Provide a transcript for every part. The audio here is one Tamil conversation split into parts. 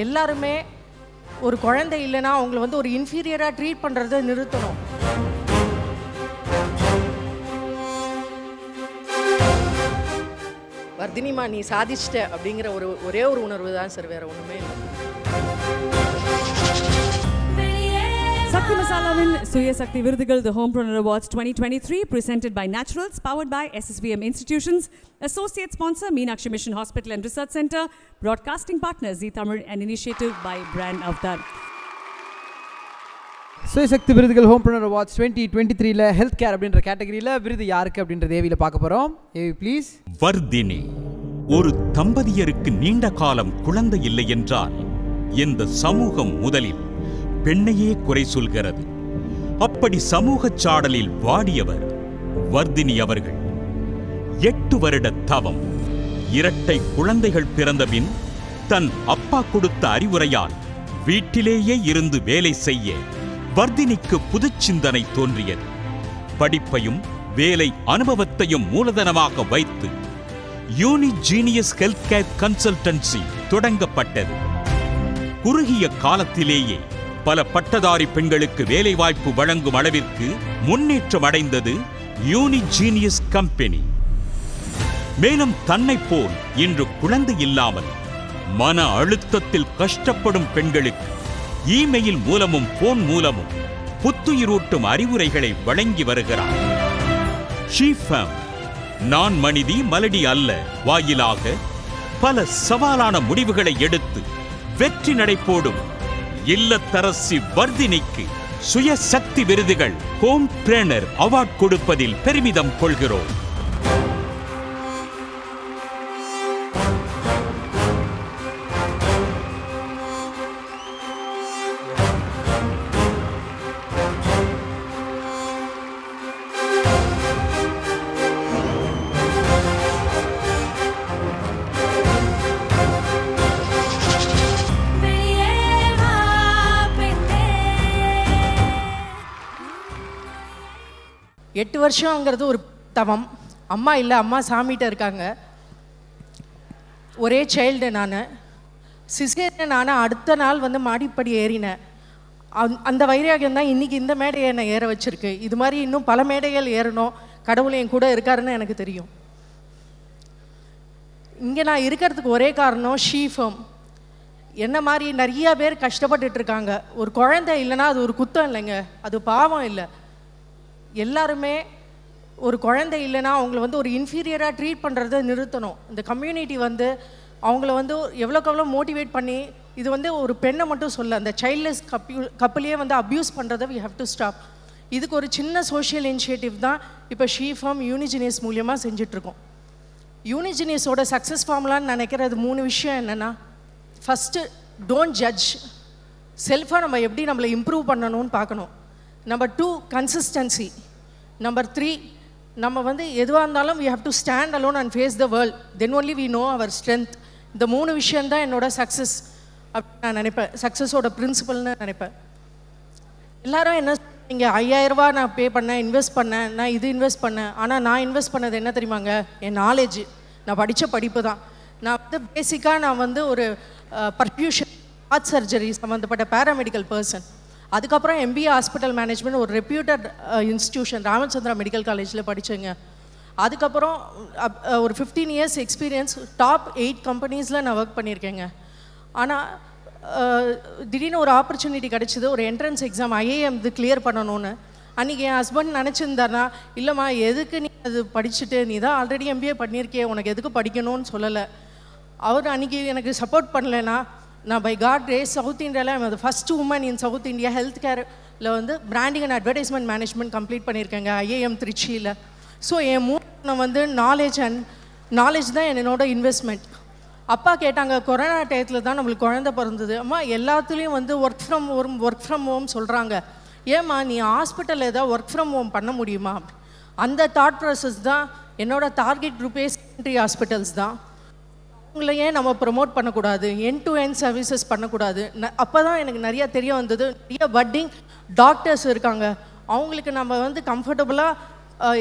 எல்லாருமே ஒரு குழந்தை இல்லைன்னா அவங்கள வந்து ஒரு இன்ஃபீரியராக ட்ரீட் பண்ணுறதை நிறுத்தணும். வர்தினிமா நீ சாதிச்சிட்ட அப்படிங்கிற ஒரே ஒரு உணர்வு தான் சார், வேற ஒன்றுமே இல்லை. Sakti Masalaவின் சுய சக்தி விருதுகள் The Homepreneur Awards 2023 presented by Naturals, powered by SSVM Institutions, associate sponsor Meenakshi Mission Hospital and Research Center, broadcasting partner Zee Tamil, and initiative by Brand Avatar. சுய சக்தி விருதுகள் Homepreneur Awards 2023ல ஹெல்த் கேர் அப்படின்ற கேட்டகரியில் விருது யாருக்கு அப்படின்ற தேவியில் பார்க்க போகிறோம். AV please. வர்தினி. ஒரு தம்பதியருக்கு நீண்ட காலம் குழந்தை இல்லை என்றால் இந்த சமூகம் முதலில் பெண்ணையே குறை சொல்கிறது. அப்படி சமூகச் சாடலில் வாடியவர் வர்தினி அவர்கள். 8 வருட தவம். இரட்டை குழந்தைகள் பிறந்தபின் தன் அப்பா கொடுத்த அறிவுரையால் வீட்டிலேயே இருந்து வேலை செய்ய வர்தினிக்கு புதுச்சிந்தனை தோன்றியது. படிப்பையும் வேலை அனுபவத்தையும் மூலதனமாக வைத்து யூனிஜீனியஸ் ஹெல்த் கேர் கன்சல்டன்சி தொடங்கப்பட்டது. குறுகிய காலத்திலேயே பல பட்டதாரி பெண்களுக்கு வேலைவாய்ப்பு வழங்கும் அளவிற்கு முன்னேற்றம் அடைந்தது யூனிஜீனியஸ் கம்பெனி. மேலும் தன்னை போல் இன்று குழந்தை இல்லாமல் மன அழுத்தத்தில் கஷ்டப்படும் பெண்களுக்கு இமெயில் மூலமும் போன் மூலமும் புத்துயிரூட்டும் அறிவுரைகளை வழங்கி வருகிறார். ஷீஃபம் நான் மனிதி மலடி அல்ல வாயிலாக பல சவாலான முடிவுகளை எடுத்து வெற்றி நடைபோடும் இல்லத்தரசி வர்தினிக்கு சுய சக்தி விருதுகள் ஹோம்பிரனர் அவார்ட் கொடுப்பதில் பெருமிதம் கொள்கிறோம். எட்டு வருஷங்கிறது ஒரு தவம். அம்மா இல்லை, அம்மா சாமிகிட்ட இருக்காங்க. ஒரே சைல்டு நான். சிசேரியன் நான் அடுத்த நாள் வந்து மாடிப்படி ஏறினேன். அந்த வைராகியம் தான் இன்றைக்கி இந்த மேடையை என்னை ஏற வச்சுருக்கு. இது மாதிரி இன்னும் பல மேடைகள் ஏறணும். கடவுள் என் கூட இருக்காருன்னு எனக்கு தெரியும். இங்கே நான் இருக்கிறதுக்கு ஒரே காரணம் ஷீஃபம். என்ன மாதிரி நிறையா பேர் கஷ்டப்பட்டுட்டு இருக்காங்க. ஒரு குழந்தை இல்லைன்னா அது ஒரு குத்தம் இல்லைங்க, அது பாவம் இல்லை. எல்லாருமே ஒரு குழந்தை இல்லைன்னா அவங்கள வந்து ஒரு இன்ஃபீரியராக ட்ரீட் பண்ணுறதை நிறுத்தணும். இந்த கம்யூனிட்டி வந்து அவங்கள வந்து எவ்வளோக்கு எவ்வளோ மோட்டிவேட் பண்ணி, இது வந்து ஒரு பெண்ணை மட்டும் சொல்ல, அந்த சைல்ட்லெஸ் கப்பிளையே வந்து அப்யூஸ் பண்ணுறதை வி ஹேவ் டு ஸ்டாப். இதுக்கு ஒரு சின்ன சோஷியல் இனிஷியேட்டிவ் தான் இப்போ ஷீஃபம் யூனிஜினியஸ் மூலியமாக செஞ்சிட்ருக்கோம். யூனிஜினியஸோட சக்ஸஸ் ஃபார்முலான்னு நினைக்கிறது 3 விஷயம் என்னென்னா, ஃபஸ்ட்டு டோன்ட் ஜட்ஜ். செல்ஃபாக நம்ம எப்படி நம்மளை இம்ப்ரூவ் பண்ணணும்னு பார்க்கணும். Number 2 consistency. நம்பர் 3 நம்ம வந்து எதுவாக இருந்தாலும் we have to stand alone and face the world, then only we know our strength. இந்த 3 விஷயந்தான் என்னோட சக்ஸஸ் அப்படின்னு நான் நினைப்பேன். சக்ஸஸோட பிரின்சிபல்னு நினைப்பேன். எல்லாரும் என்ன நீங்கள் 5000 ரூபா நான் பே பண்ணேன், இன்வெஸ்ட் பண்ணேன், நான் இது இன்வெஸ்ட் பண்ணேன். ஆனால் நான் இன்வெஸ்ட் பண்ணது என்ன தெரியுமாங்க? என் நாலேஜ், நான் படித்த படிப்பு தான். நான் வந்து பேசிக்காக நான் வந்து ஒரு பர்ஃபியூஷன் ஹார்ட் சர்ஜரி சம்மந்தப்பட்ட பேராமெடிக்கல் பர்சன். அதுக்கப்புறம் MBA ஹாஸ்பிட்டல் மேனேஜ்மெண்ட் ஒரு ரெப்யூட்டட் இன்ஸ்டியூஷன் ராமச்சந்திரா மெடிக்கல் காலேஜில் படித்தேங்க. அதுக்கப்புறம் ஒரு 15 இயர்ஸ் எக்ஸ்பீரியன்ஸ், டாப் 8 கம்பெனிஸில் நான் ஒர்க் பண்ணியிருக்கேங்க. ஆனால் திடீர்னு ஒரு ஆப்பர்ச்சுனிட்டி கிடச்சிது, ஒரு என்ட்ரன்ஸ் எக்ஸாம் IIM இது கிளியர் பண்ணணும்னு. அன்றைக்கி என் ஹஸ்பண்ட் நினச்சிருந்தாருனா, இல்லைம்மா எதுக்கு நீ அது படிச்சுட்டு, நீ தான் ஆல்ரெடி MBA பண்ணியிருக்கே, உனக்கு எதுக்கு படிக்கணும்னு சொல்லலை. அவர் அன்றைக்கி எனக்கு சப்போர்ட் பண்ணலைன்னா, நான் பை காட் கிரேஸ் சவுத் இந்தியாவில் I'm the first woman in south India health கேரில் வந்து branding and advertisement management complete பண்ணியிருக்கேங்க IIM திருச்சியில். ஸோ என் நான் வந்து நாலேஜ் தான் என்னோட இன்வெஸ்ட்மெண்ட். அப்பா கேட்டாங்க, கொரோனா டயத்தில் தான் நம்மளுக்கு குழந்தை பிறந்தது, அம்மா எல்லாத்துலேயும் வந்து ஒர்க் ஃப்ரம் ஹோம் சொல்கிறாங்க, ஏம்மா நீ ஹாஸ்பிட்டலில் ஏதாவது ஒர்க் ஃப்ரம் ஹோம் பண்ண முடியுமா? அந்த தாட் ப்ராசஸ் தான் என்னோட டார்கெட் குரூப்பே செகண்டரி ஹாஸ்பிட்டல்ஸ் தான். அவங்கள ஏன் நம்ம ப்ரமோட் பண்ணக்கூடாது, எண்ட் டு எண்ட் சர்வீசஸ் பண்ணக்கூடாது? அப்போ தான் எனக்கு நிறையா தெரிய வந்தது. நிறைய பட்டிங் டாக்டர்ஸ் இருக்காங்க, அவங்களுக்கு நம்ம வந்து கம்ஃபர்டபுளாக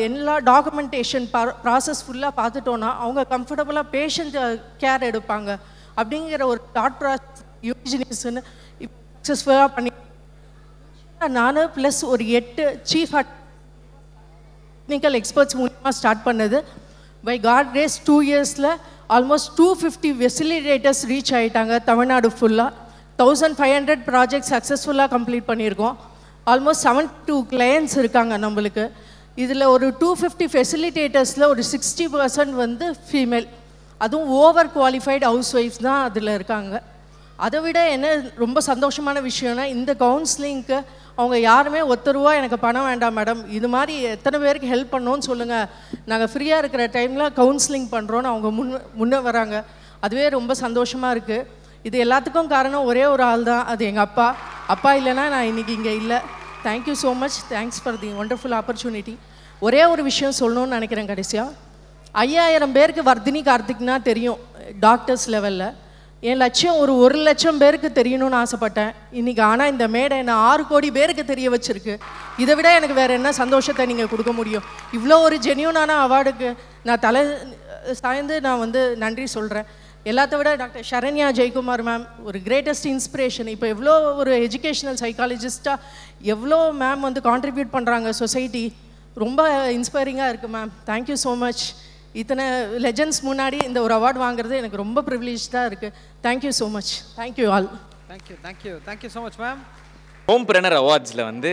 எல்லா டாக்குமெண்டேஷன் ப்ராசஸ் ஃபுல்லாக பார்த்துட்டோன்னா அவங்க கம்ஃபர்டபுளாக பேஷண்ட் கேர் எடுப்பாங்க அப்படிங்கிற ஒரு தாட் ப்ராசஸ் யூஜினிஸ்ன்னு சக்ஸஸ்ஃபுல்லாக பண்ணி நான் ப்ளஸ் ஒரு 8 சீஃப் டெக்னிக்கல் எக்ஸ்பர்ட்ஸ் மூலமாக ஸ்டார்ட் பண்ணது. பை காட் கிரேஸ் 2 இயர்ஸில் ஆல்மோஸ்ட் 250 ஃபெசிலிட்டேட்டர்ஸ் ரீச் ஆகிட்டாங்க தமிழ்நாடு ஃபுல்லாக. 1500 ப்ராஜெக்ட் சக்ஸஸ்ஃபுல்லாக கம்ப்ளீட் பண்ணியிருக்கோம். ஆல்மோஸ்ட் 72 கிளையன்ட்ஸ் இருக்காங்க நம்மளுக்கு. இதில் ஒரு 250 ஃபெசிலிட்டேட்டர்ஸில் ஒரு 60% வந்து ஃபீமேல், அதுவும் ஓவர் குவாலிஃபைடு ஹவுஸ் ஒய்ஃப்ஸ் தான் அதில் இருக்காங்க. அதை விட என்ன ரொம்ப சந்தோஷமான விஷயம்னா இந்த கவுன்சிலிங்க்கு அவங்க யாருமே ₹1 எனக்கு பணம் வேண்டாம் மேடம், இது மாதிரி எத்தனை பேருக்கு ஹெல்ப் பண்ணோன்னு சொல்லுங்கள், நாங்கள் ஃப்ரீயாக இருக்கிற டைமில் கவுன்சிலிங் பண்ணுறோன்னு அவங்க முன்னே வராங்க. அதுவே ரொம்ப சந்தோஷமாக இருக்குது. இது எல்லாத்துக்கும் காரணம் ஒரே ஒரு ஆள் தான், அது எங்கள் அப்பா. அப்பா இல்லைன்னா நான் இன்றைக்கி இங்கே இல்லை. Thank you so much, thanks for the wonderful opportunity. ஒரே ஒரு விஷயம் சொல்லணும்னு நினைக்கிறேன் கடைசியாக. 5000 பேருக்கு வர்தினி கார்த்திக்னா தெரியும் டாக்டர்ஸ் லெவலில். என் லட்சியம் ஒரு 1 லட்சம் பேருக்கு தெரியணும்னு ஆசைப்பட்டேன் இன்றைக்கி. ஆனால் இந்த மேடை என்ன 6 கோடி பேருக்கு தெரிய வச்சுருக்கு. இதை விட எனக்கு வேறு என்ன சந்தோஷத்தை நீங்கள் கொடுக்க முடியும்? இவ்வளோ ஒரு ஜென்யூனான அவார்டுக்கு நான் தலை சாய்ந்து நான் வந்து நன்றி சொல்கிறேன். எல்லாத்த விட டாக்டர் சரண்யா ஜெயக்குமார் மேம் ஒரு கிரேட்டஸ்ட் இன்ஸ்பிரேஷன். இப்போ எவ்வளோ ஒரு எஜுகேஷ்னல் சைக்காலஜிஸ்ட்டாக எவ்வளோ மேம் வந்து கான்ட்ரிபியூட் பண்ணுறாங்க சொசைட்டி. ரொம்ப இன்ஸ்பைரிங்காக இருக்குது மேம். Thank you so much. இத்தனை லெஜண்ட்ஸ் முன்னாடி இந்த ஒரு அவார்டு வாங்குறது எனக்கு ரொம்ப ப்ரிவிலேஜ்டாக இருக்குது. Thank you so much. Thank you all. Thank you so much ma'am. Homepreneur அவார்ட்ஸில் வந்து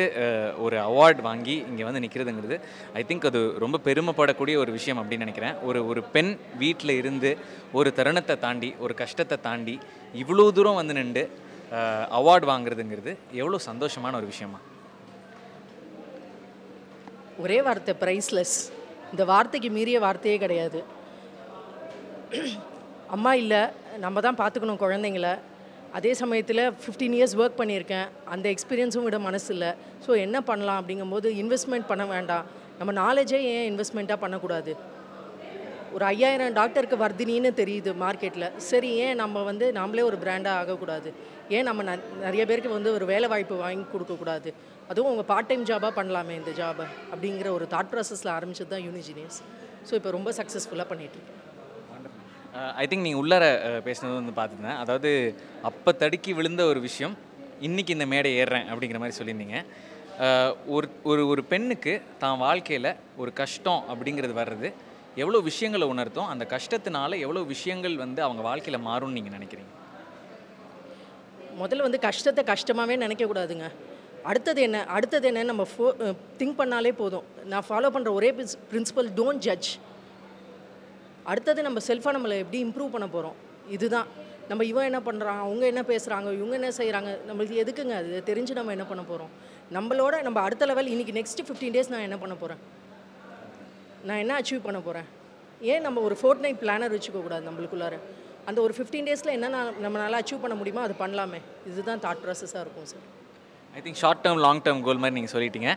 ஒரு அவார்டு வாங்கி இங்கே வந்து நிற்கிறதுங்கிறது ஐ திங்க் அது ரொம்ப பெருமைப்படக்கூடிய ஒரு விஷயம் அப்படின்னு நினைக்கிறேன். ஒரு பெண் வீட்டில் இருந்து ஒரு தருணத்தை தாண்டி ஒரு கஷ்டத்தை தாண்டி இவ்வளோ தூரம் வந்து நின்று அவார்டு வாங்குறதுங்கிறது எவ்வளோ சந்தோஷமான ஒரு விஷயமா? ஒரே வார்த்தை, ப்ரைஸ்லெஸ். இந்த வார்த்தைக்கு மீறிய வார்த்தையே கிடையாது. அம்மா இல்லை, நம்ம தான் பார்த்துக்கணும் குழந்தைங்கள. அதே சமயத்தில் 15 இயர்ஸ் ஒர்க் பண்ணியிருக்கேன், அந்த எக்ஸ்பீரியன்ஸும் விட மனசு இல்லை. ஸோ என்ன பண்ணலாம் அப்படிங்கும்போது இன்வெஸ்ட்மெண்ட் பண்ண வேண்டாம், நம்ம நாலேஜே ஏன் இன்வெஸ்ட்மெண்ட்டாக பண்ணக்கூடாது? ஒரு 5000 டாக்டருக்கு வர்தினின்னு தெரியுது மார்க்கெட்டில். சரி, ஏன் நம்ம வந்து நம்மளே ஒரு பிராண்டாக ஆகக்கூடாது? ஏன் நம்ம நிறைய பேருக்கு வந்து ஒரு வேலை வாய்ப்பு வாங்கி கொடுக்கக்கூடாது? அதுவும் உங்கள் பார்ட் டைம் ஜாபாக பண்ணலாமே இந்த ஜாபை அப்படிங்கிற ஒரு தாட் ப்ராசஸில் ஆரம்பிச்சது தான் யூனிஜினியஸ். ஸோ இப்போ ரொம்ப சக்ஸஸ்ஃபுல்லாக பண்ணிகிட்ருக்கேன். ஐ திங்க் நீங்கள் உள்ளார பேசுனது வந்து பார்த்துருந்தேன். அதாவது அப்போ தடுக்கி விழுந்த ஒரு விஷயம் இன்றைக்கி இந்த மேடை ஏறுறேன் அப்படிங்கிற மாதிரி சொல்லியிருந்தீங்க. ஒரு பெண்ணுக்கு தான் வாழ்க்கையில் ஒரு கஷ்டம் அப்படிங்கிறது வர்றது எவ்வளோ விஷயங்களை உணர்த்தும், அந்த கஷ்டத்தினால எவ்வளோ விஷயங்கள் வந்து அவங்க வாழ்க்கையில் மாறும்னு நீங்கள் நினைக்கிறீங்க? முதல்ல வந்து கஷ்டத்தை கஷ்டமாகவே நினைக்கக்கூடாதுங்க. அடுத்தது என்ன நம்ம திங்க் பண்ணாலே போதும். நான் ஃபாலோ பண்ணுற ஒரே பிரின்சிபல், டோன்ட் ஜட்ஜ். அடுத்தது நம்ம செல்ஃபாக நம்மளை எப்படி இம்ப்ரூவ் பண்ண போகிறோம், இதுதான். நம்ம இவன் என்ன பண்ணுறான், அவங்க என்ன பேசுகிறாங்க, இவங்க என்ன செய்கிறாங்க, நம்மளுக்கு எதுக்குங்க அது தெரிஞ்சு நம்ம என்ன பண்ண போகிறோம்? நம்மளோட நம்ம அடுத்த லெவல் இன்றைக்கி நெக்ஸ்ட்டு 15 டேஸ் நான் என்ன பண்ண போகிறேன், நான் என்ன அச்சீவ் பண்ண போகிறேன்? ஏன் நம்ம ஒரு ஃபோர்ட்நைட் பிளானர் வச்சுக்கக்கூடாது நம்மளுக்குள்ளார? அந்த ஒரு 15 டேஸில் என்ன நம்மளால் அச்சீவ் பண்ண முடியுமோ அது பண்ணலாமே. இதுதான் தாட் ப்ராசஸாக இருக்கும் sir. I think short term long term goal மாதிரி நீங்கள் சொல்லிட்டீங்க.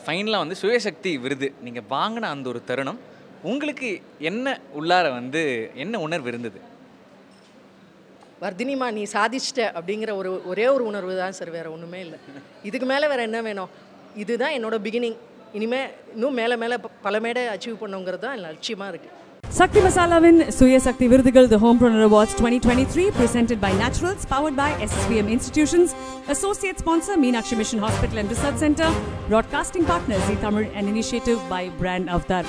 ஃபைனலாக வந்து சுயசக்தி விருது நீங்கள் வாங்கின அந்த ஒரு தருணம் உங்களுக்கு என்ன உள்ளார வந்து என்ன உணர்வு இருந்தது? வர்தினிமா நீ சாதிச்சிட்ட அப்படிங்கிற ஒரே ஒரு உணர்வு தான் சார், வேறு ஒன்றுமே இல்லை. இதுக்கு மேலே வேறு என்ன வேணும்? இதுதான் என்னோடய பிகினிங். இனிமேல் இன்னும் மேலே பல மேடை அச்சீவ் பண்ணுங்கிறது தான் லட்சியமாக இருக்குது. Sakti Masalaவின் சுய சக்தி விருதுகள் The Homepreneur Awards 2023 presented by Naturals, powered by SSVM Institutions, associate sponsor Meenakshi Mission Hospital and Research Center, broadcasting partner Zee Tamil, and initiative by Brand Avtar.